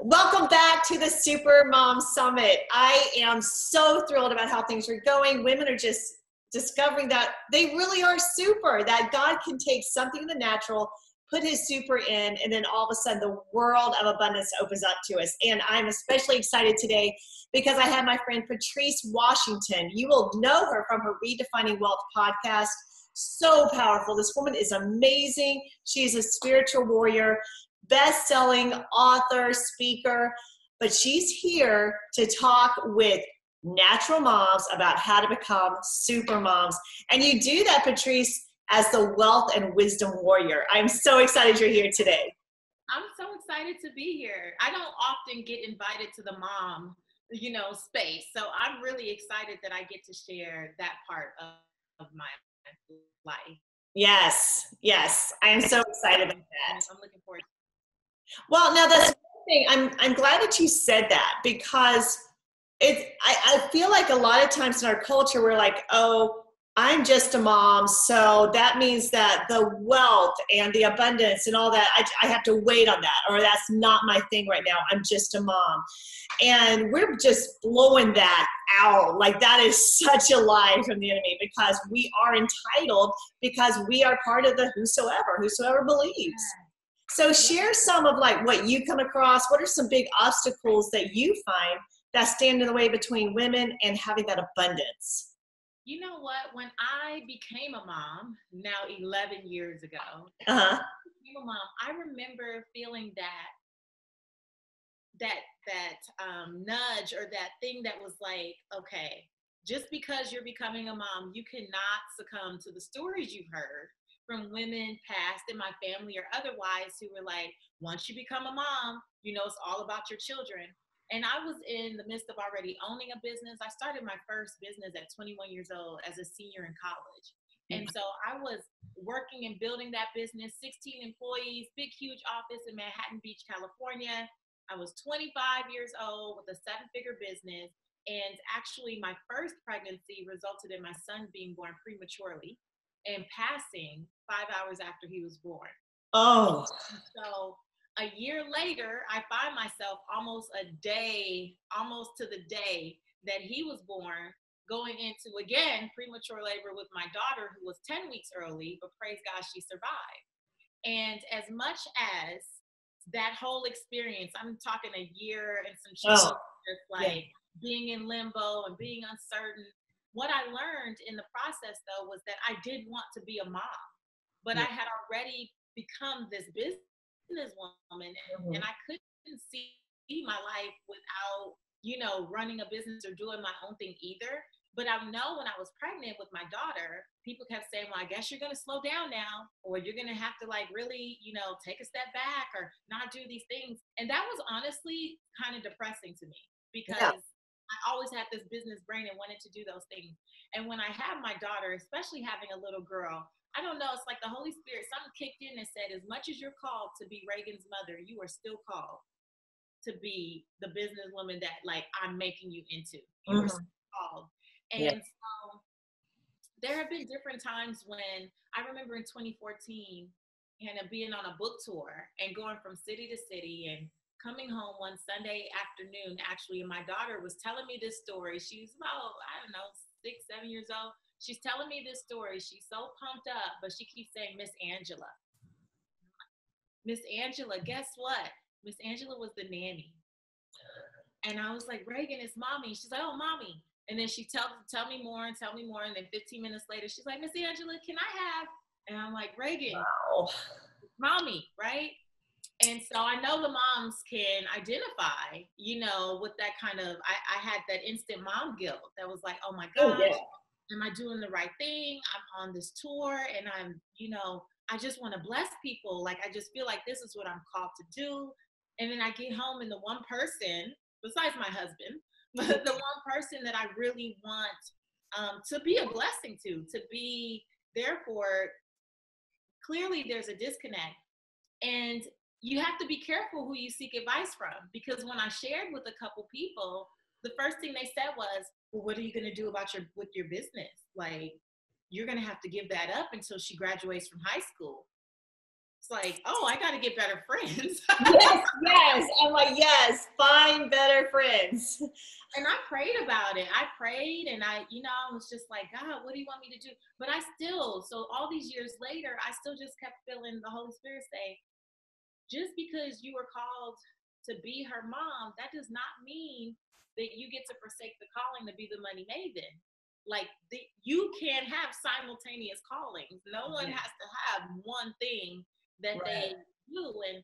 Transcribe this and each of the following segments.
Welcome back to the SuperMom Summit. I am so thrilled about how things are going. Women are just discovering that they really are super, that God can take something in the natural, put his super in, and then all of a sudden the world of abundance opens up to us. And I'm especially excited today because I have my friend Patrice Washington. You will know her from her Redefining Wealth podcast. So powerful. This woman is amazing. She's a spiritual warrior, best-selling author, speaker, but she's here to talk with natural moms about how to become super moms. And you do that, Patrice, as the wealth and wisdom warrior. I'm so excited you're here today. I'm so excited to be here. I don't often get invited to the mom, space. So I'm really excited that I get to share that part of my life. Yes. I am so excited about that. I'm looking forward to it. Well, now that's one thing. I'm glad that you said that because I feel like a lot of times in our culture we're like, oh, I'm just a mom, so that means that the wealth and the abundance and all that, I have to wait on that, or that's not my thing right now. I'm just a mom. And we're just blowing that out. Like that is such a lie from the enemy because we are entitled because we are part of the whosoever believes. So share some of like what you come across. What are some big obstacles that you find that stand in the way between women and having that abundance? You know what? When I became a mom, now 11 years ago, Uh-huh. I remember feeling that nudge or that thing that was like, okay, just because you're becoming a mom, you cannot succumb to the stories you've heard from women past in my family or otherwise who were like, once you become a mom, it's all about your children. And I was in the midst of already owning a business. I started my first business at 21 years old as a senior in college. And so I was working and building that business, 16 employees, big, huge office in Manhattan Beach, California. I was 25 years old with a 7-figure business. And actually my first pregnancy resulted in my son being born prematurely and passing 5 hours after he was born. Oh. So a year later, I find myself almost to the day that he was born, going into, again, premature labor with my daughter, who was 10 weeks early, but praise God, she survived. And as much as that whole experience, I'm talking a year and some change, being in limbo and being uncertain. What I learned in the process, though, was that I did want to be a mom, but I had already become this businesswoman, and I couldn't see my life without, running a business or doing my own thing either. But I know when I was pregnant with my daughter, people kept saying, well, I guess you're going to slow down now, or you're going to have to really, take a step back or not do these things. And that was honestly kind of depressing to me because I always had this business brain and wanted to do those things. And when I had my daughter, especially having a little girl, I don't know, it's like the Holy Spirit, something kicked in and said, as much as you're called to be Reagan's mother, you are still called to be the businesswoman that I'm making you into. You are still called. And so there have been different times when I remember in 2014, being on a book tour and going from city to city and coming home one Sunday afternoon, actually, and my daughter was telling me this story. She's about, 6-7 years old. She's telling me this story. She's so pumped up, but she keeps saying, Miss Angela. Miss Angela, guess what? Miss Angela was the nanny. And I was like, Reagan, it's mommy. She's like, oh, mommy. And then she tell me more. And then 15 minutes later, she's like, Miss Angela, can I have? And I'm like, Reagan, wow. Mommy, right? And so I know the moms can identify, with that kind of, I had that instant mom guilt that was like, oh my gosh, am I doing the right thing? I'm on this tour and I'm, I just want to bless people. I just feel like this is what I'm called to do. And then I get home and the one person, besides my husband, but the one person that I really want to be a blessing to be there for, clearly there's a disconnect. And you have to be careful who you seek advice from, because when I shared with a couple people, the first thing they said was, well, what are you going to do with your business? You're going to have to give that up until she graduates from high school. It's like, oh, I got to get better friends. Yes, yes. I'm like, yes, find better friends. And I prayed about it. I prayed and I was just like, God, what do you want me to do? But so all these years later, I still just kept feeling the Holy Spirit say, just because you were called to be her mom, that does not mean that you get to forsake the calling to be the money maven. Like you can have simultaneous callings. No one has to have one thing that they do. And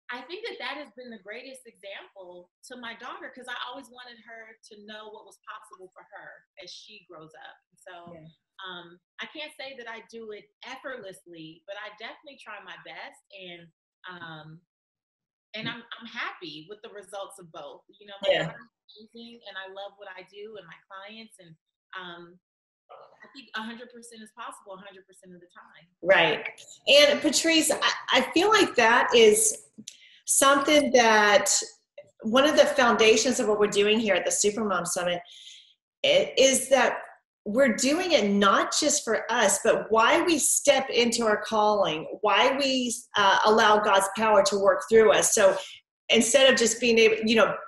I think that has been the greatest example to my daughter, because I always wanted her to know what was possible for her as she grows up. So I can't say that I do it effortlessly, but I definitely try my best, and I'm happy with the results of both. You know, my daughter's amazing, and I love what I do and my clients, and I think 100% is possible 100% of the time. Right. And Patrice, I feel like that is something that one of the foundations of what we're doing here at the SuperMom Summit is that we're doing it not just for us, but why we step into our calling, why we allow God's power to work through us. So instead of just being able,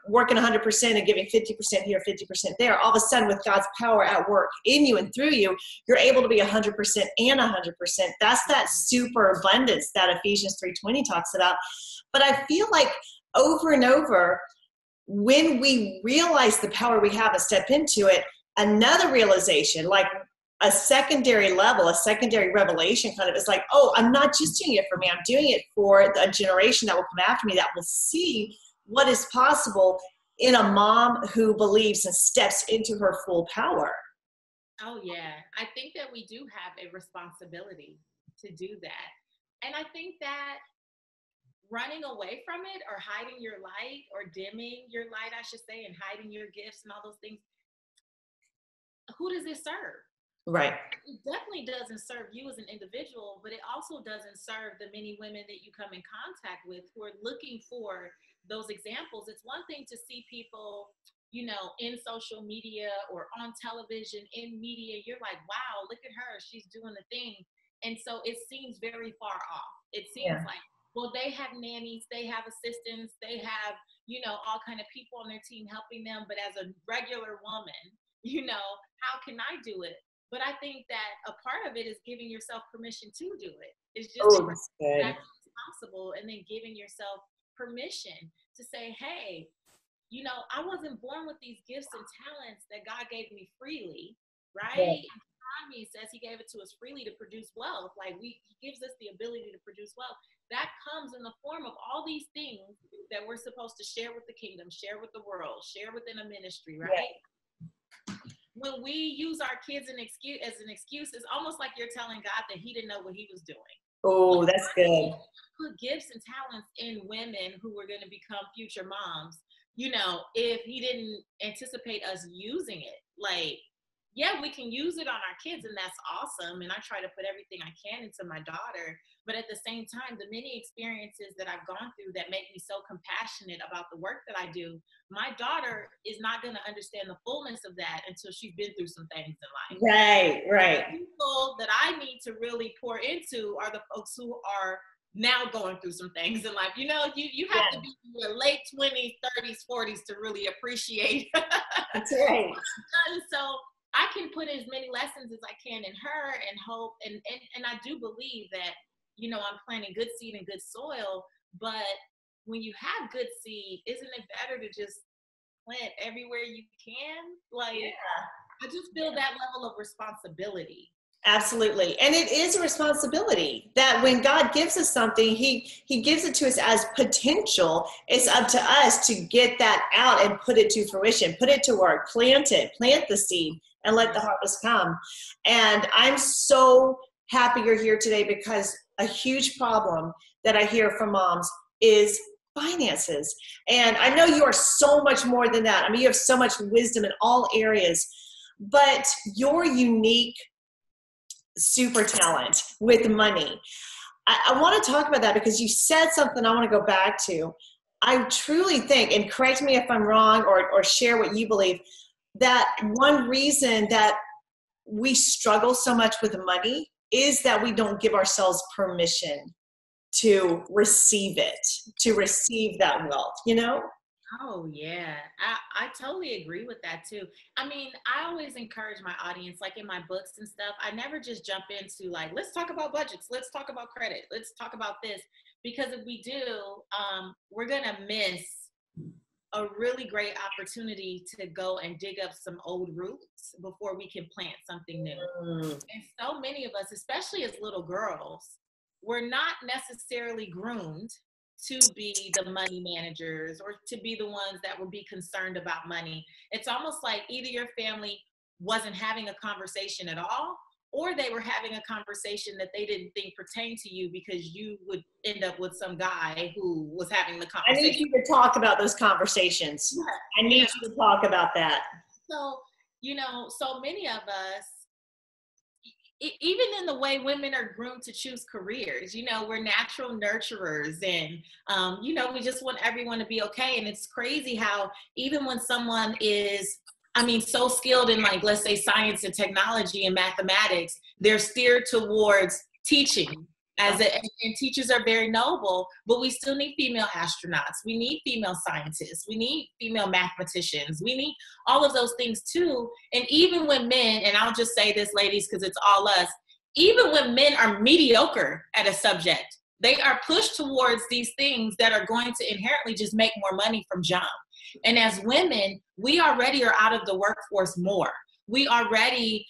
working 100% and giving 50% here, 50% there, all of a sudden with God's power at work in you and through you, you're able to be 100% and 100%. That's that super abundance that Ephesians 3:20 talks about. But I feel like over and over, when we realize the power we have and step into it, another realization, like a secondary level, a secondary revelation kind of is like, oh, I'm not just doing it for me. I'm doing it for a generation that will come after me that will see what is possible in a mom who believes and steps into her full power. Oh, yeah. I think that we do have a responsibility to do that. And I think that running away from it or hiding your light or dimming your light, I should say, and hiding your gifts and all those things, who does it serve? Right. It definitely doesn't serve you as an individual, but it also doesn't serve the many women that you come in contact with who are looking for those examples. It's one thing to see people, in social media or on television, in media. You're like, wow, look at her. She's doing the thing. And so it seems very far off. It seems like, well, they have nannies, they have assistants, they have, all kind of people on their team helping them. But as a regular woman, how can I do it? But I think that a part of it is giving yourself permission to do it. It's just that's possible, and then giving yourself permission to say, hey, I wasn't born with these gifts and talents that God gave me freely, right? Yeah. He says he gave it to us freely to produce wealth. Like he gives us the ability to produce wealth. That comes in the form of all these things that we're supposed to share with the kingdom, share with the world, share within a ministry, right? Yeah. When we use our kids as an excuse, it's almost like you're telling God that he didn't know what he was doing. Oh, that's good. Put gifts and talents in women who were going to become future moms, if he didn't anticipate us using it. Like, yeah, we can use it on our kids, and that's awesome. And I try to put everything I can into my daughter. But at the same time, the many experiences that I've gone through that make me so compassionate about the work that I do, my daughter is not going to understand the fullness of that until she's been through some things in life. Right. The people that I need to really pour into are the folks who are now going through some things in life. You have to be in your late 20s, 30s, 40s to really appreciate. That's right. And so I can put as many lessons as I can in her and hope. And I do believe that, I'm planting good seed in good soil. But when you have good seed, isn't it better to just plant everywhere you can? I just feel that level of responsibility. Absolutely. And it is a responsibility that when God gives us something, he gives it to us as potential. It's up to us to get that out and put it to fruition, put it to work, plant the seed, and let the harvest come. And I'm so happy you're here today, because a huge problem that I hear from moms is finances. And I know you are so much more than that. I mean, you have so much wisdom in all areas, but your unique super talent with money. I want to talk about that because you said something I want to go back to. I truly think, and correct me if I'm wrong or share what you believe, that one reason that we struggle so much with money is that we don't give ourselves permission to receive it, to receive that wealth, you know? Oh yeah, I totally agree with that too. I mean, I always encourage my audience, like in my books and stuff, I never just jump into like, let's talk about budgets, let's talk about credit, let's talk about this, because if we do, we're gonna miss a really great opportunity to go and dig up some old roots before we can plant something new. And so many of us, especially as little girls, we're not necessarily groomed to be the money managers or to be the ones that would be concerned about money. It's almost like either your family wasn't having a conversation at all, or they were having a conversation that they didn't think pertained to you because you would end up with some guy who was having the I conversation. need you to talk about those conversations. Yeah. I need you to talk about that. So, so many of us, even in the way women are groomed to choose careers, we're natural nurturers, and we just want everyone to be okay. And it's crazy how even when someone is, so skilled in, like, let's say science and technology and mathematics, they're steered towards teaching. And teachers are very noble, but we still need female astronauts. We need female scientists. We need female mathematicians. We need all of those things too. And even when men, and I'll just say this, ladies, because it's all us, even when men are mediocre at a subject, they are pushed towards these things that are going to inherently just make more money from jump. And as women, we already are out of the workforce more. We already,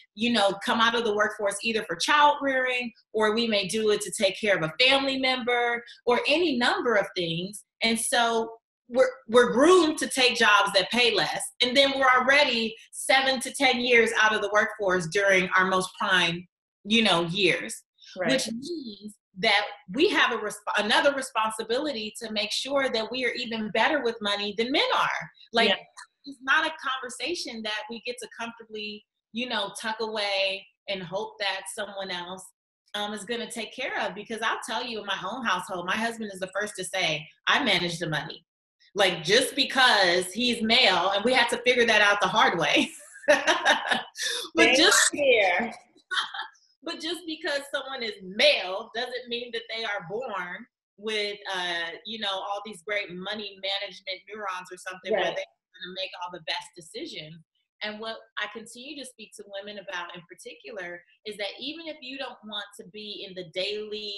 come out of the workforce either for child rearing, or we may do it to take care of a family member, or any number of things. And so we're groomed to take jobs that pay less. And then we're already 7 to 10 years out of the workforce during our most prime, years, right. Which means that we have another responsibility to make sure that we are even better with money than men are. Like, yeah. It's not a conversation that we get to comfortably, tuck away and hope that someone else is going to take care of. Because I'll tell you, in my own household, my husband is the first to say, I manage the money. Like, just because he's male, and we had to figure that out the hard way. But just because someone is male doesn't mean that they are born with, all these great money management neurons or something, right, where they to make all the best decisions. And what I continue to speak to women about in particular is that even if you don't want to be in the daily,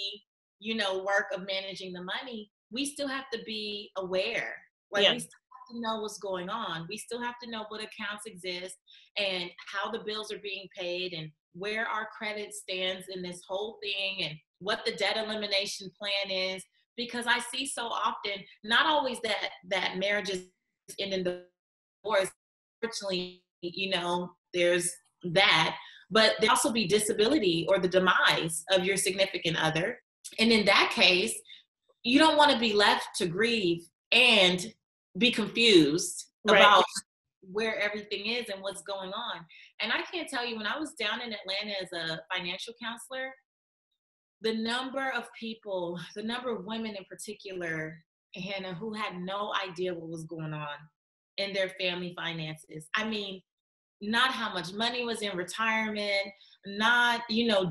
work of managing the money, we still have to be aware. Like, yeah. We still have to know what's going on. We still have to know what accounts exist and how the bills are being paid and where our credit stands in this whole thing and what the debt elimination plan is. Because I see so often, not always that marriages end in divorce. Fortunately, there's that, but there also be disability or the demise of your significant other. And in that case, you don't want to be left to grieve and be confused, right, about where everything is and what's going on. And I can't tell you, when I was down in Atlanta as a financial counselor, the number of women in particular, Hannah, who had no idea what was going on in their family finances. Not how much money was in retirement, not,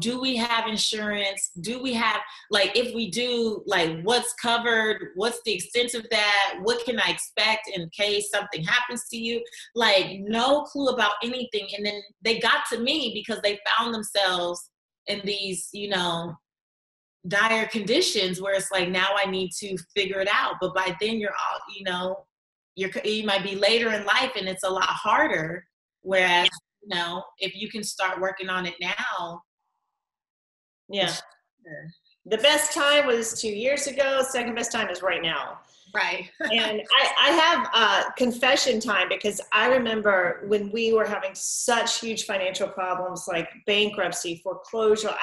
do we have insurance? Do we have, like, if we do, like, what's covered? What's the extent of that? What can I expect in case something happens to you? Like, no clue about anything. And then they got to me because they found themselves in these, dire conditions where it's like, now I need to figure it out. But by then you're all, you might be later in life and it's a lot harder. Whereas, if you can start working on it now. Yeah. The best time was 2 years ago. Second best time is right now. Right. And I have confession time, because I remember when we were having such huge financial problems, like bankruptcy, foreclosure.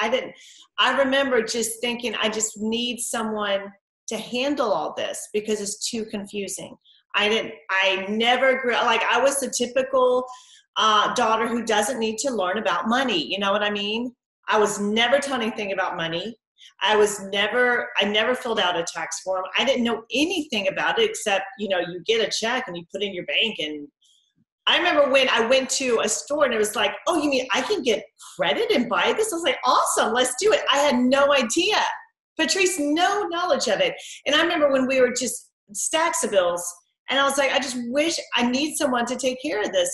I remember just thinking, I just need someone to handle all this because it's too confusing. I never grew, like, I was the typical daughter who doesn't need to learn about money. You know what I mean? I was never taught anything about money. I never filled out a tax form. I didn't know anything about it except, you get a check and you put in your bank. And I remember when I went to a store and it was like, oh, you mean I can get credit and buy this? I was like, awesome, let's do it. I had no idea. Patrice, no knowledge of it. And I remember when we were just stacks of bills, and I was like, I just wish I need someone to take care of this.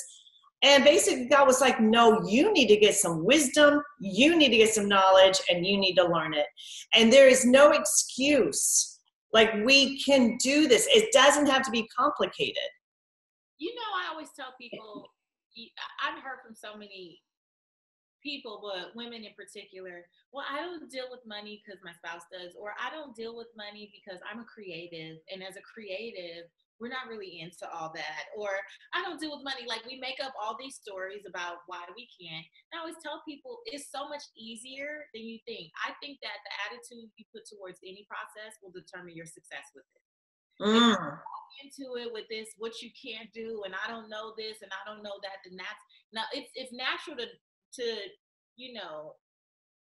And basically God was like, no, you need to get some wisdom, you need to get some knowledge, and you need to learn it. And there is no excuse. Like, we can do this. It doesn't have to be complicated. You know, I always tell people, I've heard from so many people, but women in particular, well, I don't deal with money because my spouse does, or I don't deal with money because I'm a creative. And as a creative, we're not really into all that. Or I don't deal with money. Like, we make up all these stories about why we can't. And I always tell people it's so much easier than you think. I think that the attitude you put towards any process will determine your success with it. If you walk into it with this, what you can't do, and I don't know this, and I don't know that, then that's now it's natural to you know,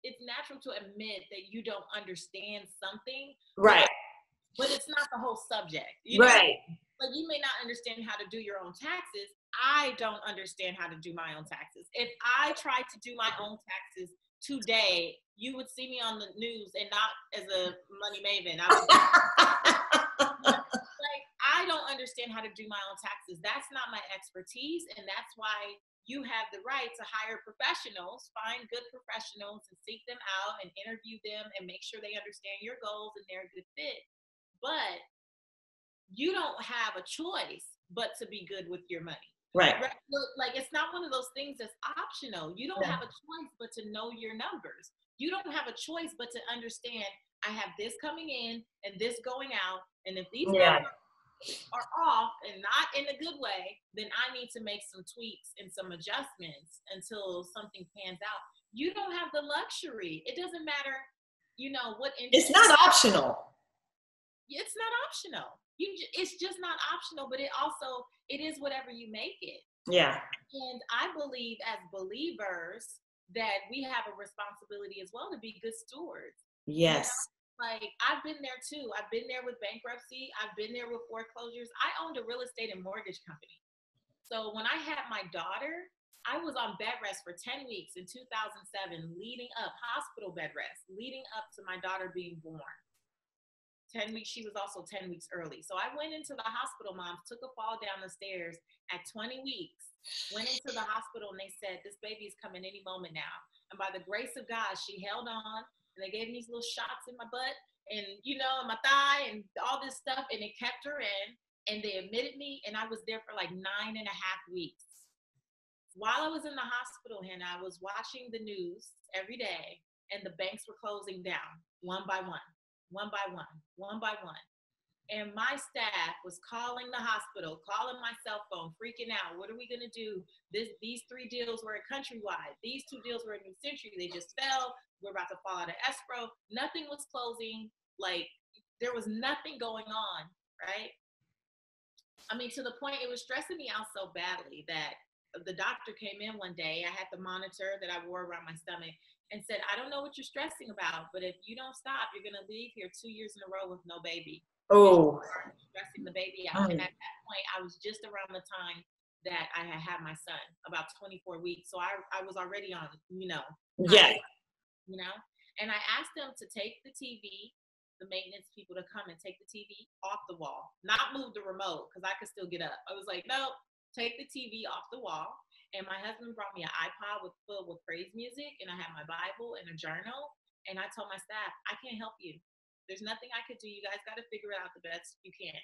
it's natural to admit that you don't understand something, Right. but it's not the whole subject. You Right. know? Like, you may not understand how to do your own taxes. I don't understand how to do my own taxes. If I tried to do my own taxes today, you would see me on the news, and not as a money maven. Like, I don't understand how to do my own taxes. That's not my expertise, and that's why you have the right to hire professionals, find good professionals, and seek them out and interview them and make sure they understand your goals and they're a good fit. But you don't have a choice but to be good with your money. Right. Like, it's not one of those things that's optional. You don't have a choice but to know your numbers. You don't have a choice but to understand, I have this coming in and this going out. And if these numbers are off and not in a good way, then I need to make some tweaks and some adjustments until something pans out. You don't have the luxury. It doesn't matter, you know, what industry. It's not optional. It's not optional. It's just not optional, but it is whatever you make it. Yeah. And I believe, as believers, that we have a responsibility as well to be good stewards. Yes. You know? Like, I've been there too. I've been there with bankruptcy. I've been there with foreclosures. I owned a real estate and mortgage company. So when I had my daughter, I was on bed rest for 10 weeks in 2007, leading up, hospital bed rest, leading up to my daughter being born. 10 weeks, she was also 10 weeks early. So I went into the hospital, moms, took a fall down the stairs at 20 weeks, went into the hospital, and they said, this baby is coming any moment now. And by the grace of God, she held on. And they gave me these little shots in my butt and, you know, my thigh and all this stuff. And it kept her in, and they admitted me. And I was there for like 9.5 weeks. While I was in the hospital, Hannah, I was watching the news every day, and the banks were closing down one by one, one by one, one by one. And my staff was calling the hospital, calling my cell phone, freaking out. What are we going to do? These 3 deals were at Countrywide. These 2 deals were at New Century. They just fell. We're about to fall out of escrow. Nothing was closing. Like, there was nothing going on, right? I mean, to the point it was stressing me out so badly that the doctor came in one day. I had the monitor that I wore around my stomach and said, I don't know what you're stressing about, but if you don't stop, you're going to leave here 2 years in a row with no baby. Oh. Stressing the baby out. And at that point, I was just around the time that I had my son, about 24 weeks. So I was already on, you know. Yeah. You know, and I asked them to take the TV, the maintenance people to come and take the TV off the wall, not move the remote, because I could still get up. I was like, no, take the TV off the wall. And my husband brought me an iPod filled with praise music, and I had my Bible and a journal. And I told my staff, I can't help you. There's nothing I could do. You guys got to figure it out the best you can.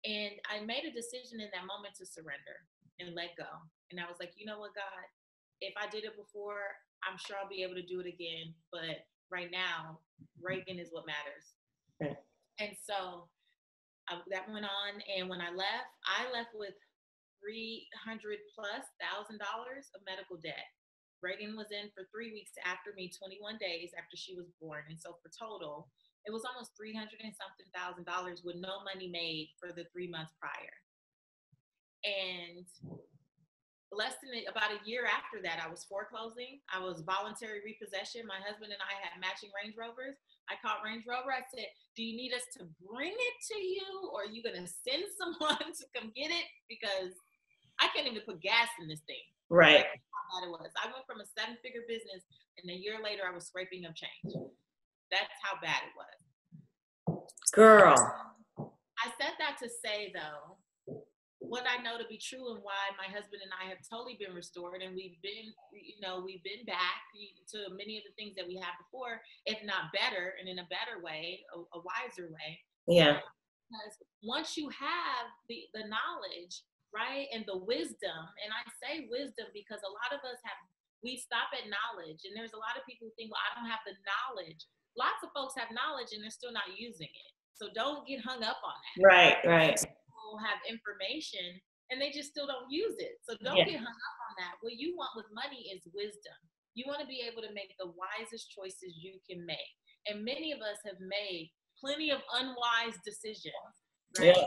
And I made a decision in that moment to surrender and let go. And I was like, you know what, God, if I did it before, I'm sure I'll be able to do it again. But right now, Reagan is what matters. Right. And so that went on. And when I left with $300,000+ of medical debt. Reagan was in for 3 weeks after me, 21 days after she was born. And so for total, it was almost $300,000 and something with no money made for the 3 months prior. And about a year after that, I was foreclosing. I was voluntary repossession. My husband and I had matching Range Rovers. I called Range Rover. I said, do you need us to bring it to you, or are you going to send someone to come get it? Because I can't even put gas in this thing. Right. That's how bad it was. I went from a 7-figure business, and a year later, I was scraping up change. That's how bad it was. Girl. I said that to say, though, what I know to be true and why my husband and I have totally been restored, and we've been back to many of the things that we had before, if not better, and in a better way, a wiser way. Yeah. Because once you have the knowledge, right, and the wisdom, and I say wisdom because a lot of us we stop at knowledge, and there's a lot of people who think, well, I don't have the knowledge. Lots of folks have knowledge and they're still not using it. So don't get hung up on that. Right. People have information and they just still don't use it. So don't get hung up on that. What you want with money is wisdom. You want to be able to make the wisest choices you can make. And many of us have made plenty of unwise decisions, right? Yeah.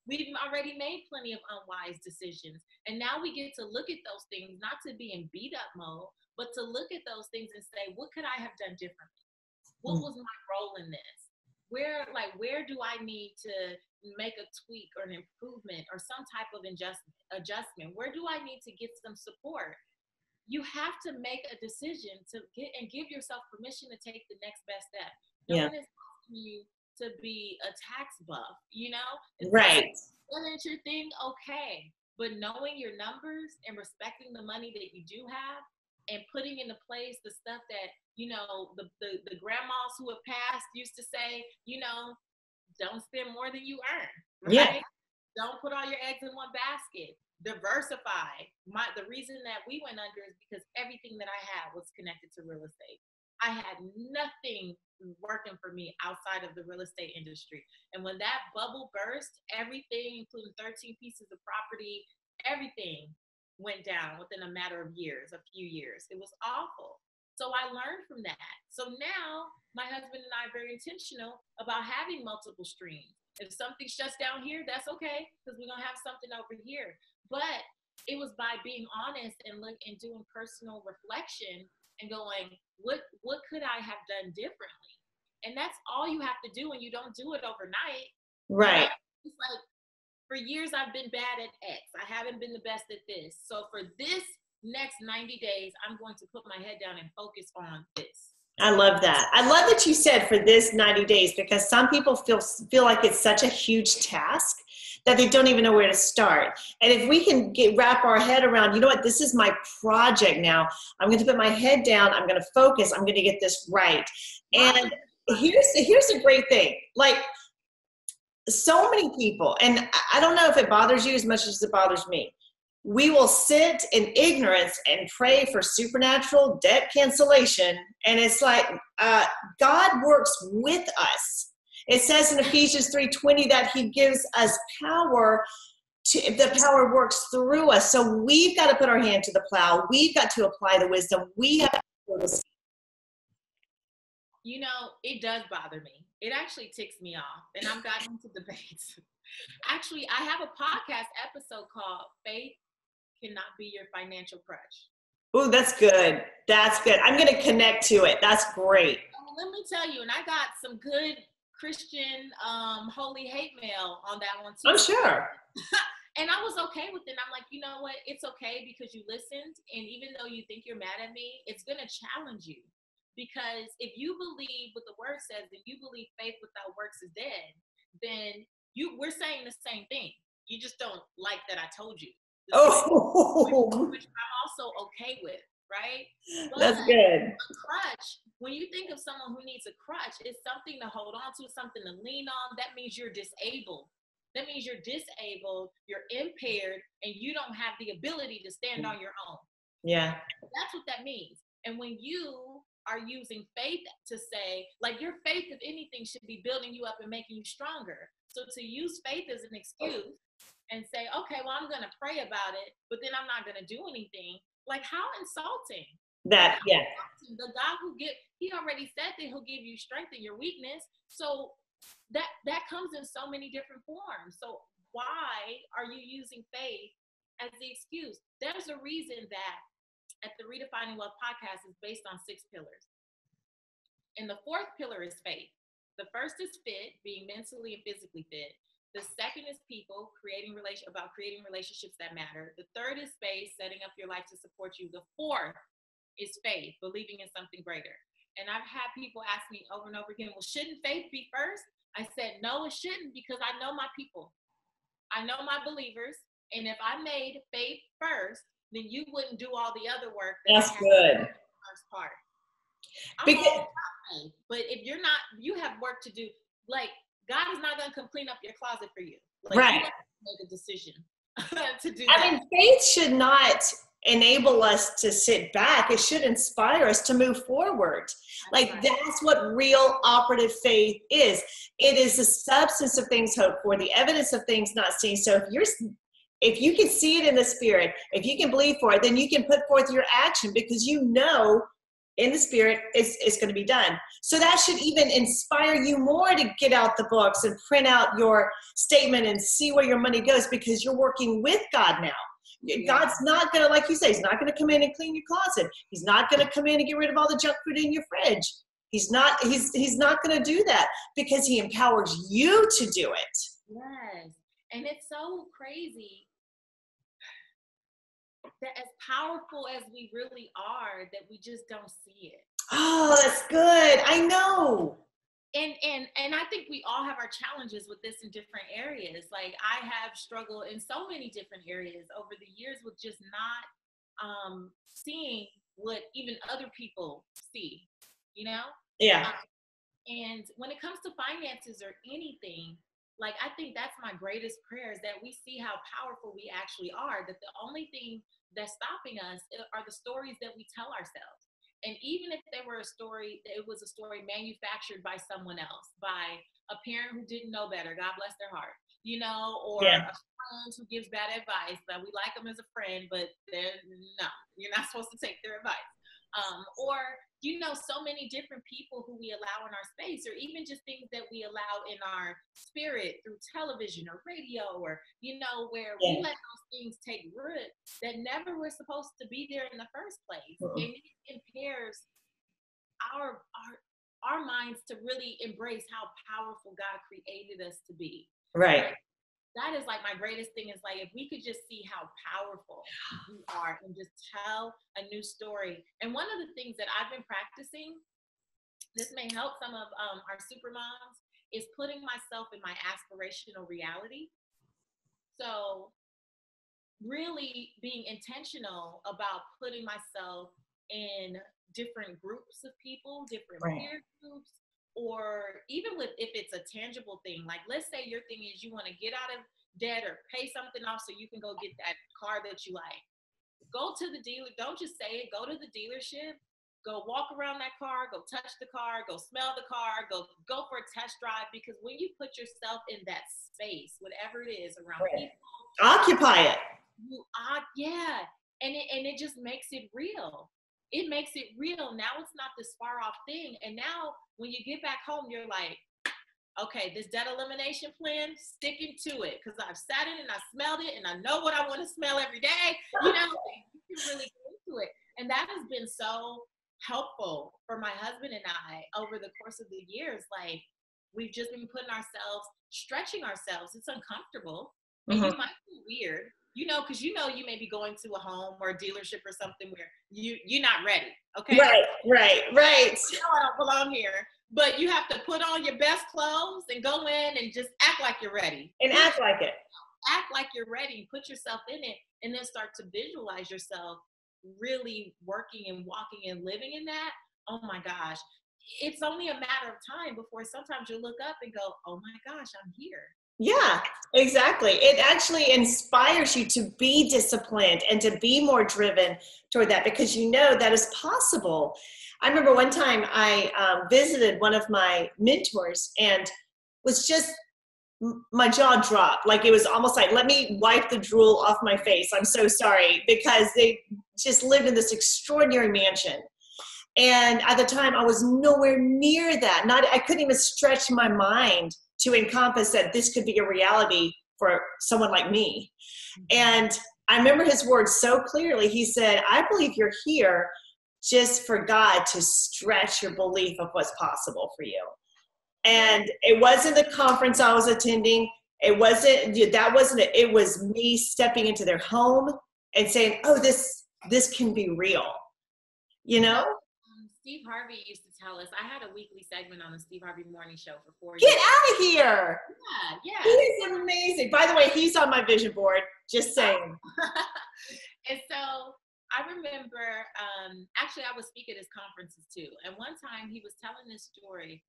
We've already made plenty of unwise decisions. And now we get to look at those things, not to be in beat up mode, but to look at those things and say, what could I have done differently? What was my role in this? Where do I need to make a tweak or an improvement or some type of adjustment? Where do I need to get some support? You have to make a decision to give yourself permission to take the next best step. No one is asking you to be a tax buff, Right. Isn't your thing? Okay. But knowing your numbers and respecting the money that you do have and putting into place the stuff that, the grandmas who have passed used to say, don't spend more than you earn, right? Yeah. Don't put all your eggs in one basket. Diversify. The reason that we went under is because everything that I had was connected to real estate. I had nothing working for me outside of the real estate industry. And when that bubble burst, everything, including 13 pieces of property, everything went down within a matter of years, a few years. It was awful. So I learned from that. So now my husband and I are very intentional about having multiple streams. If something shuts down here, that's okay, because we're going to have something over here. But it was by being honest and doing personal reflection and going, what could I have done differently? And that's all you have to do, and you don't do it overnight. Right. It's like, for years I've been bad at X. I haven't been the best at this. So for this next 90 days, I'm going to put my head down and focus on this. I love that. I love that you said for this 90 days, because some people feel like it's such a huge task that they don't even know where to start. And if we can wrap our head around, you know what, this is my project now. I'm going to put my head down. I'm going to focus. I'm going to get this right. And here's a great thing. Like, so many people, and I don't know if it bothers you as much as it bothers me, we will sit in ignorance and pray for supernatural debt cancellation. And it's like, God works with us. It says in Ephesians 3:20 that he gives us power. The power works through us. So we've got to put our hand to the plow. We've got to apply the wisdom. We have to. It does bother me. It actually ticks me off. And I've gotten into debates. Actually, I have a podcast episode called Faith Cannot Be Your Financial Crutch. Oh, that's good. That's good. I'm going to connect to it. That's great. Let me tell you, and I got some good Christian holy hate mail on that one too. I'm sure. And I was okay with it. I'm like, you know what? It's okay because you listened. And even though you think you're mad at me, it's going to challenge you. Because if you believe what the word says, and you believe faith without works is dead, then we're saying the same thing. You just don't like that I told you. Which I'm also okay with, right? But that's good. A crutch, when you think of someone who needs a crutch, it's something to hold on to, something to lean on. That means you're disabled. That means you're disabled, you're impaired, and you don't have the ability to stand on your own. Yeah. That's what that means. And when you are using faith to say, like, your faith, if anything, should be building you up and making you stronger. So to use faith as an excuse and say, okay, well, I'm going to pray about it, but then I'm not going to do anything. Like, how insulting. That, yeah. The God he already said that he'll give you strength in your weakness. So that comes in so many different forms. So why are you using faith as the excuse? There's a reason that at the Redefining Wealth podcast is based on 6 pillars. And the 4th pillar is faith. The first is fit, being mentally and physically fit. The second is people, creating relationships that matter. The third is space, setting up your life to support you. The 4th is faith, believing in something greater. And I've had people ask me over and over again, well, shouldn't faith be first? I said, no, it shouldn't, because I know my people. I know my believers. And if I made faith first, then you wouldn't do all the other work that That's I had good. to do the first part. I'm Because, all about faith. But if you're not, you have work to do. Like, God is not going to come clean up your closet for you. Like, right. you have to make a decision to do I that. mean, faith should not enable us to sit back. It should inspire us to move forward. Like, right. That's what real operative faith is. It is the substance of things hoped for, the evidence of things not seen. So if you can see it in the spirit, if you can believe for it, then you can put forth your action, because you know in the spirit it's going to be done. So that should even inspire you more to get out the books and print out your statement and see where your money goes, because you're working with God now. Yeah. God's not going to, like you say, he's not going to come in and clean your closet. He's not going to come in and get rid of all the junk food in your fridge. He's not going to do that, because he empowers you to do it. Yes. And it's so crazy that as powerful as we really are, that we just don't see it. Oh, that's good. I know. And I think we all have our challenges with this in different areas. Like, I have struggled in so many different areas over the years with just not seeing what even other people see, you know? Yeah. And when it comes to finances or anything, like, I think that's my greatest prayer, is that we see how powerful we actually are, that the only thing that's stopping us are the stories that we tell ourselves. And even if they were it was a story manufactured by someone else, by a parent who didn't know better, God bless their heart, you know, or a friend who gives bad advice, that we like them as a friend, but no, you're not supposed to take their advice. Or, you know, so many different people who we allow in our space, or even just things that we allow in our spirit through television or radio, or, you know, where we let those things take root that never were supposed to be there in the first place. And it impairs our minds to really embrace how powerful God created us to be. Right. Like, that is like my greatest thing, is like, if we could just see how powerful we are and just tell a new story. And one of the things that I've been practicing, this may help some of our super moms, is putting myself in my aspirational reality. So really being intentional about putting myself in different groups of people, different peer groups, or even with, if it's a tangible thing, like, let's say your thing is you want to get out of debt or pay something off so you can go get that car that you like. Go to the dealer. Don't just say it. Go to the dealership. Go walk around that car. Go touch the car. Go smell the car. Go for a test drive. Because when you put yourself in that space, whatever it is, around people, occupy it. And it just makes it real. It makes it real. Now it's not this far off thing. And now when you get back home, you're like, okay, this debt elimination plan, sticking to it, because I've sat in it and I smelled it and I know what I want to smell every day. You know, you can really get into it. And that has been so helpful for my husband and I over the course of the years. Like, we've just been stretching ourselves. It's uncomfortable. And you might feel weird, you know, because you may be going to a home or a dealership or something where you're not ready. Okay. Right. You know, I don't belong here. But you have to put on your best clothes and go in and just act like you're ready. And act like it. Act like you're ready. Put yourself in it, and then start to visualize yourself really working and walking and living in that. Oh my gosh. It's only a matter of time before sometimes you look up and go, oh my gosh, I'm here. Yeah, exactly. It actually inspires you to be disciplined and to be more driven toward that, because you know that is possible. I remember one time I visited one of my mentors, and was just, my jaw dropped. Like, it was almost like, let me wipe the drool off my face. I'm so sorry, because they just lived in this extraordinary mansion. And at the time I was nowhere near that. I couldn't even stretch my mind to encompass that this could be a reality for someone like me. And I remember his words so clearly. He said, I believe you're here just for God to stretch your belief of what's possible for you. And it wasn't the conference I was attending. It wasn't it. It was me stepping into their home and saying, oh, this can be real, you know? Steve Harvey used to tell us, I had a weekly segment on the Steve Harvey Morning Show for 4 years. Get out of here. Yeah. He is amazing. By the way, he's on my vision board. Just saying. And so I remember, actually, I would speak at his conferences too. And one time he was telling this story,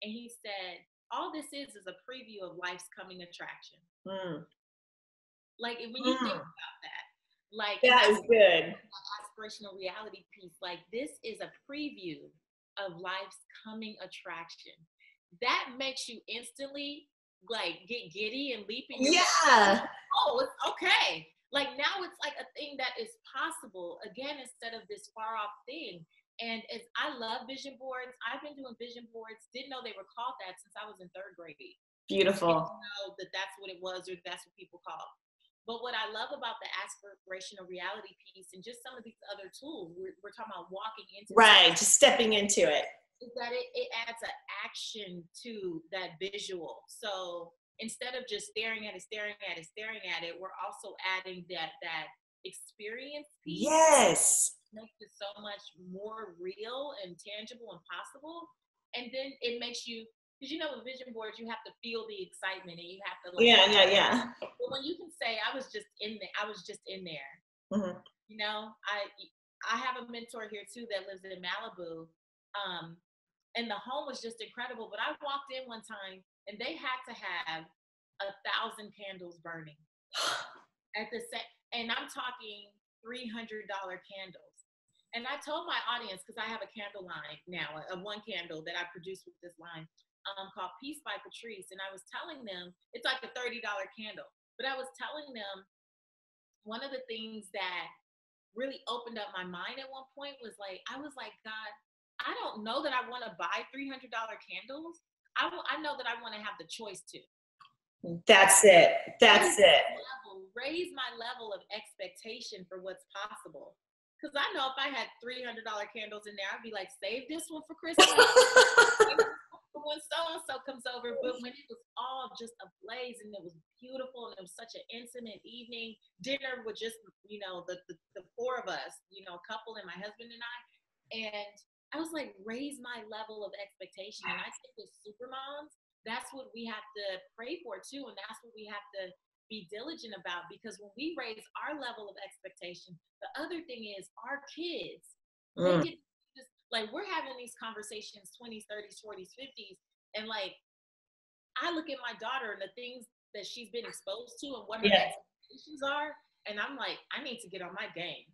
and he said, all this is a preview of life's coming attraction. Like, when you think about that, like, that is good. Aspirational reality piece, like, this is a preview of life's coming attraction. That makes you instantly, like, get giddy and leap in your Yeah. Oh, it's okay. Like, now it's like a thing that is possible again, instead of this far off thing. And as I love vision boards, I've been doing vision boards, didn't know they were called that since I was in 3rd grade. Beautiful. Didn't know that that's what it was, or that's what people call. But what I love about the aspirational reality piece and just some of these other tools, we're talking about walking into right, just stepping into it, is that it adds an action to that visual. So instead of just staring at it, we're also adding that experience piece. Yes. Makes it so much more real and tangible and possible. And then it makes you, because with vision boards, you have to feel the excitement, and you have to yeah. But when you can say, I was just in there. Mm-hmm. I have a mentor here too that lives in Malibu, and the home was just incredible. But I walked in one time, and they had to have 1,000 candles burning at the set, and I'm talking $300 candles. And I told my audience, because I have a candle line now, a one candle that I produce with this line, called Peace by Patrice. And I was telling them, it's like a $30 candle. But I was telling them, one of the things that really opened up my mind at one point was like, I was like, God, I don't know that I want to buy $300 candles. I know that I want to have the choice to. That's it. Raise my level of expectation for what's possible. Because I know if I had $300 candles in there, I'd be like, save this one for Christmas. When so-and-so comes over. But when it was all just ablaze, and it was beautiful, and it was such an intimate evening, dinner with just, the 4 of us, a couple and my husband and I. And I was like, raise my level of expectation. And I think with SuperMoms, that's what we have to pray for too. And that's what we have to be diligent about, because when we raise our level of expectation, the other thing is our kids, they get just, like, we're having these conversations 20s, 30s, 40s, 50s, and like, I look at my daughter and the things that she's been exposed to and what her expectations are, and I'm like, I need to get on my game.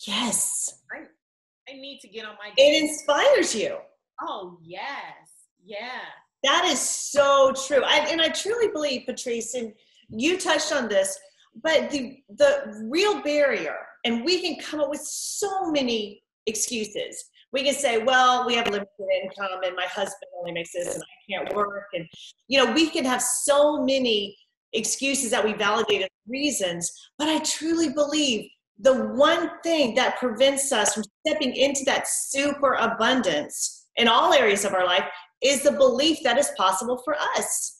Yes. I need to get on my game. It inspires you. Oh, yes. Yeah. That is so true. And I truly believe, Patrice, and you touched on this, but the real barrier, and we can come up with so many excuses. We can say, well, we have limited income, and my husband only makes this, and I can't work. And, we can have so many excuses that we validate as reasons, but I truly believe the one thing that prevents us from stepping into that super abundance in all areas of our life is the belief that it's possible for us.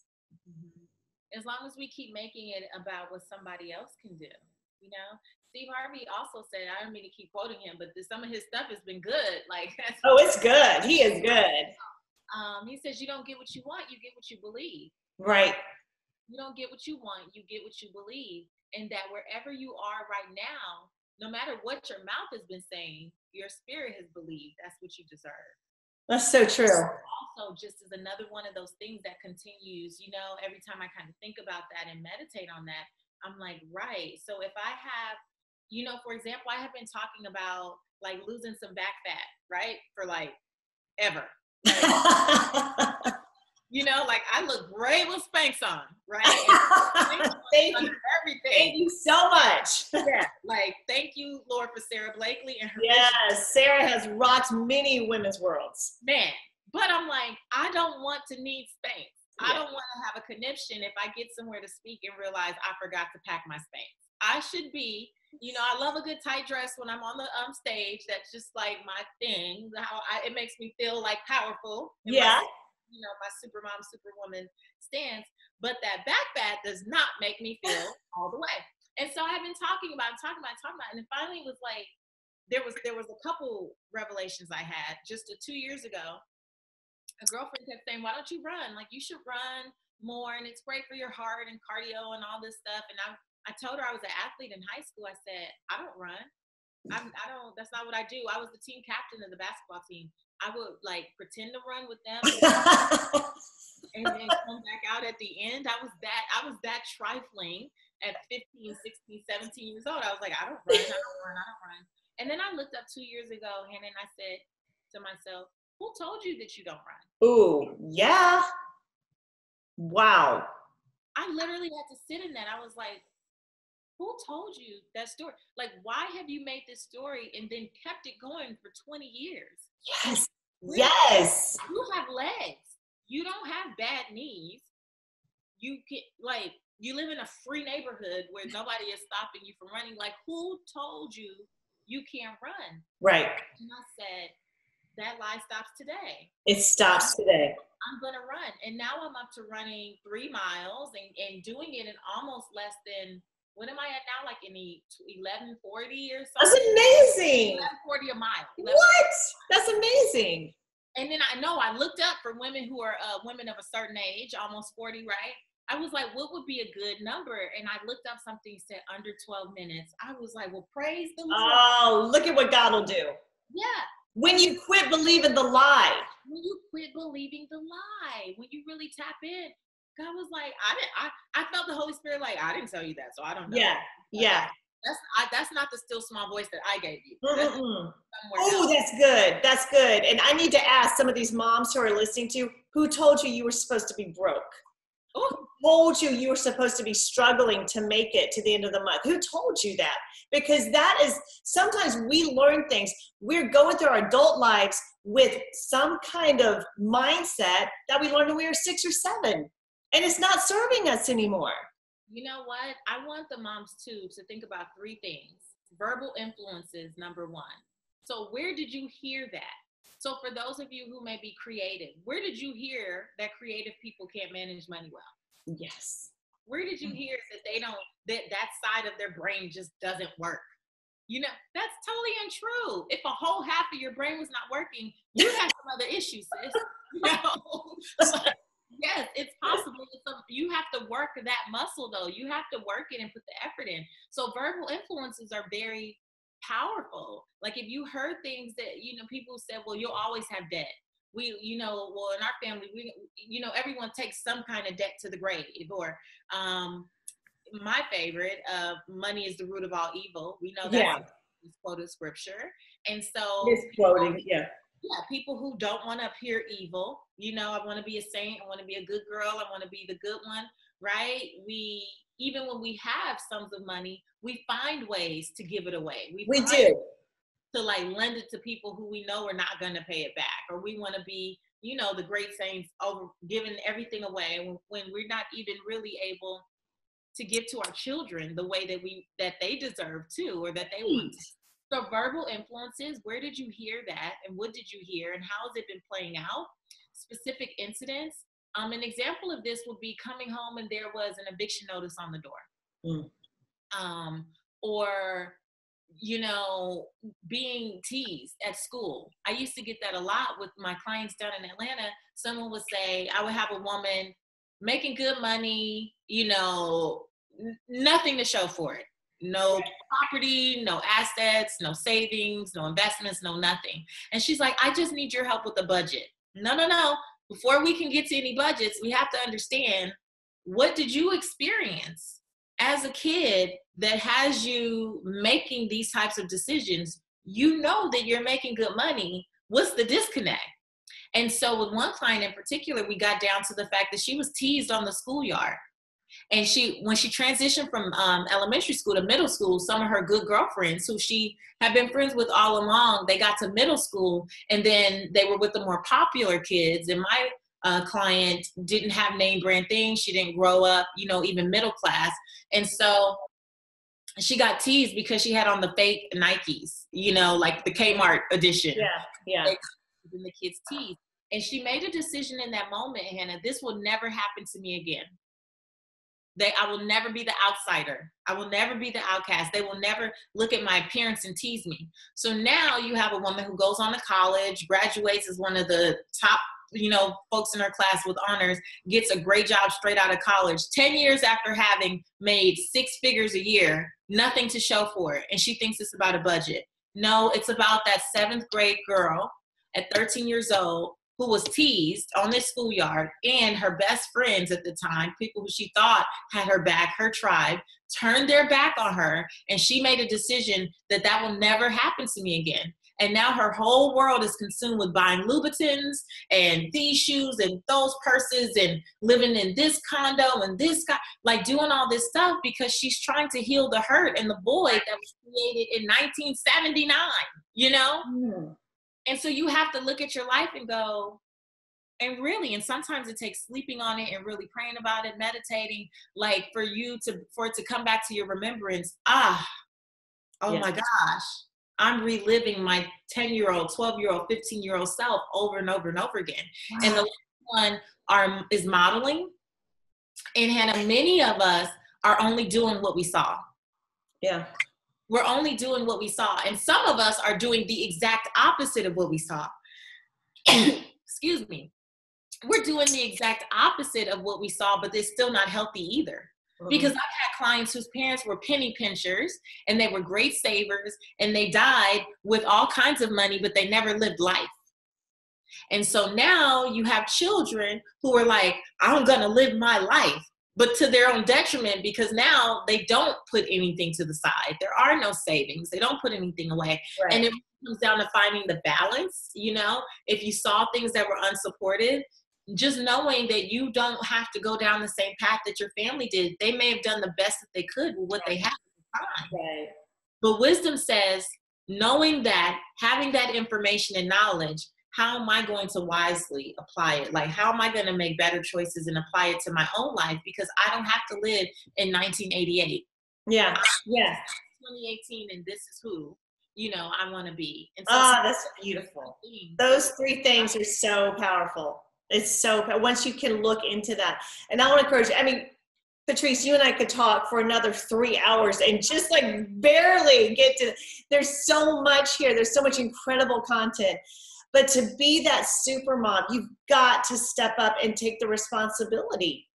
As long as we keep making it about what somebody else can do, Steve Harvey also said, I don't mean to keep quoting him, but some of his stuff has been good. Like, it's good. He is good. He says, you don't get what you want, you get what you believe. Right. You don't get what you want, you get what you believe. And that wherever you are right now, no matter what your mouth has been saying, your spirit has believed that's what you deserve. That's so true. Also, just as another one of those things that continues, every time I kind of think about that and meditate on that, I'm like, right. So if I have, for example, I have been talking about like losing some back fat, right? For like ever. Like I look great with Spanx on, right? Thank you. Everything. Thank you so much. Yeah, like thank you, Lord, for Sarah Blakely and her. Yes, Sarah has rocked many women's worlds. Man, but I'm like, I don't want to need Spanx. I don't want to have a conniption if I get somewhere to speak and realize I forgot to pack my Spanx. I should be, I love a good tight dress when I'm on the stage. That's just like my thing. It makes me feel like powerful. Yeah. My SuperMom, Superwoman stance. But that back does not make me feel all the way. And so I've been talking about it, and it finally was like, there was a couple revelations I had just 2 years ago. A girlfriend kept saying, why don't you run? Like, you should run more, and it's great for your heart and cardio and all this stuff. And I told her I was an athlete in high school. I said, I don't run. I don't, that's not what I do. I was the team captain of the basketball team. I would like pretend to run with them and then come back out at the end. I was that trifling at 15, 16, 17 years old. I was like, I don't run. And then I looked up 2 years ago, Hannah, and I said to myself, who told you that you don't run? Ooh, yeah. Wow. I literally had to sit in that. I was like, who told you that story? Like, why have you made this story and then kept it going for 20 years? Yes. Yes. You have legs. You don't have bad knees. You can, like, you live in a free neighborhood where nobody is stopping you from running. Like, who told you you can't run? Right. And I said, that lie stops today. It stops today. I'm going to run. And now I'm up to running 3 miles and doing it in almost less than, what am I at now? Like in the 11:40 or something? That's amazing. 11:40 a mile. What? That's amazing. And then I looked up for women who are women of a certain age, almost 40, right? I was like, what would be a good number? And I looked up something said under 12 minutes. I was like, well, praise the Lord. Oh, look at what God will do. Yeah. When you quit believing the lie. When you quit believing the lie, when you really tap in, God was like, I felt the Holy Spirit like, I didn't tell you that, so I don't know. Yeah, yeah. That's not the still small voice that I gave you. Oh, that's good. That's good. And I need to ask some of these moms who are listening to, who told you were supposed to be broke? Who told you were supposed to be struggling to make it to the end of the month? Who told you that? Because that is, sometimes we learn things. We're going through our adult lives with some kind of mindset that we learned when we were 6 or 7. And it's not serving us anymore. You know what? I want the moms too to think about 3 things. Verbal influences, number 1. So where did you hear that? So for those of you who may be creative, where did you hear that creative people can't manage money well? Yes. Where did you hear that that side of their brain just doesn't work? You know, that's totally untrue. If a whole half of your brain was not working, you have some other issues, sis. You know? Yes, it's possible. You have to work that muscle, though. You have to work it and put the effort in. So verbal influences are very powerful. Like if you heard things that, people said, well, you'll always have debt. We, in our family, everyone takes some kind of debt to the grave. Or my favorite, money is the root of all evil. We know that's quoted scripture. And so it's quoting, yeah. Yeah, people who don't want to appear evil. I want to be a saint. I want to be a good girl. I want to be the good one, right? Even when we have sums of money, we find ways to give it away. We do. To like lend it to people who we know are not going to pay it back. Or we want to be, the great saints over giving everything away when we're not even really able to give to our children the way that they deserve to, or that they want to. So verbal influences, where did you hear that? And what did you hear? And how has it been playing out? Specific incidents. An example of this would be coming home and there was an eviction notice on the door. Or, being teased at school. I used to get that a lot with my clients down in Atlanta. Someone would say, I would have a woman making good money, nothing to show for it. No property, no assets, no savings, no investments, no nothing. And she's like, I just need your help with the budget. No. Before we can get to any budgets, we have to understand, what did you experience as a kid that has you making these types of decisions? You know that you're making good money. What's the disconnect? And so with one client in particular, we got down to the fact that she was teased on the schoolyard. And when she transitioned from elementary school to middle school, some of her good girlfriends who she had been friends with all along, they got to middle school and then they were with the more popular kids. And my client didn't have name brand things. She didn't grow up, even middle class. And so she got teased because she had on the fake Nikes, like the Kmart edition. Yeah. And the kids teased. And she made a decision in that moment, Hannah, this will never happen to me again. I will never be the outsider. I will never be the outcast. They will never look at my appearance and tease me. So now you have a woman who goes on to college, graduates as one of the top, folks in her class with honors, gets a great job straight out of college, 10 years after having made 6 figures a year, nothing to show for it. And she thinks it's about a budget. No, it's about that 7th grade girl at 13 years old who was teased on this schoolyard, and her best friends at the time, people who she thought had her back, her tribe, turned their back on her, and she made a decision that will never happen to me again. And now her whole world is consumed with buying Louboutins and these shoes and those purses and living in this condo and this guy, like doing all this stuff because she's trying to heal the hurt and the void that was created in 1979, Mm. And so you have to look at your life and go, and sometimes it takes sleeping on it and really praying about it, meditating, like for it to come back to your remembrance. My gosh, I'm reliving my 10-year-old, 12-year-old, 15-year-old self over and over and over again. Wow. And the last one is modeling. And Hannah, many of us are only doing what we saw. Yeah. We're only doing what we saw. And some of us are doing the exact opposite of what we saw. Excuse me. We're doing the exact opposite of what we saw, but they're still not healthy either. Mm-hmm. Because I've had clients whose parents were penny pinchers and they were great savers and they died with all kinds of money, but they never lived life. And so now you have children who are like, I'm going to live my life, but to their own detriment, because now they don't put anything to the side. There are no savings. They don't put anything away. Right. And it comes down to finding the balance. If you saw things that were unsupported, just knowing that you don't have to go down the same path that your family did. They may have done the best that they could with what they had at the time. Right. But wisdom says, knowing that, having that information and knowledge, how am I going to wisely apply it? Like, how am I going to make better choices and apply it to my own life? Because I don't have to live in 1988. Yeah. Yeah. 2018, and this is who, I want to be. And so that's beautiful. Those 3 things are so powerful. It's so, once you can look into that. And I want to encourage, Patrice, you and I could talk for another 3 hours and just barely get to, there's so much here. There's so much incredible content. But to be that super mom, you've got to step up and take the responsibility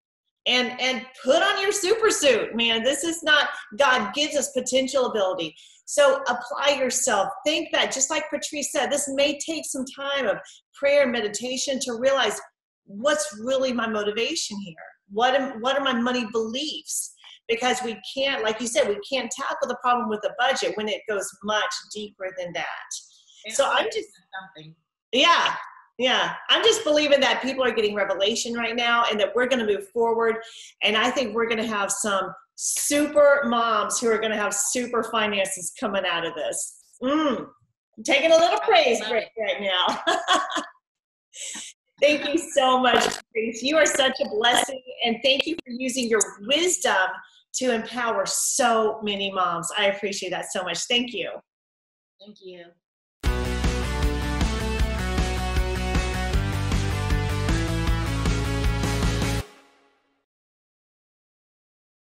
and put on your super suit, man. This is not, God gives us potential ability. So apply yourself. Think that, just like Patrice said, this may take some time of prayer and meditation to realize what's really my motivation here. What are my money beliefs? Because we can't, like you said, we can't tackle the problem with a budget when it goes much deeper than that. So I'm just something. Yeah. I'm just believing that people are getting revelation right now and that we're going to move forward. And I think we're going to have some super moms who are going to have super finances coming out of this. I'm taking a little praise break right now. Thank you so much, Patrice. You are such a blessing. And thank you for using your wisdom to empower so many moms. I appreciate that so much. Thank you. Thank you.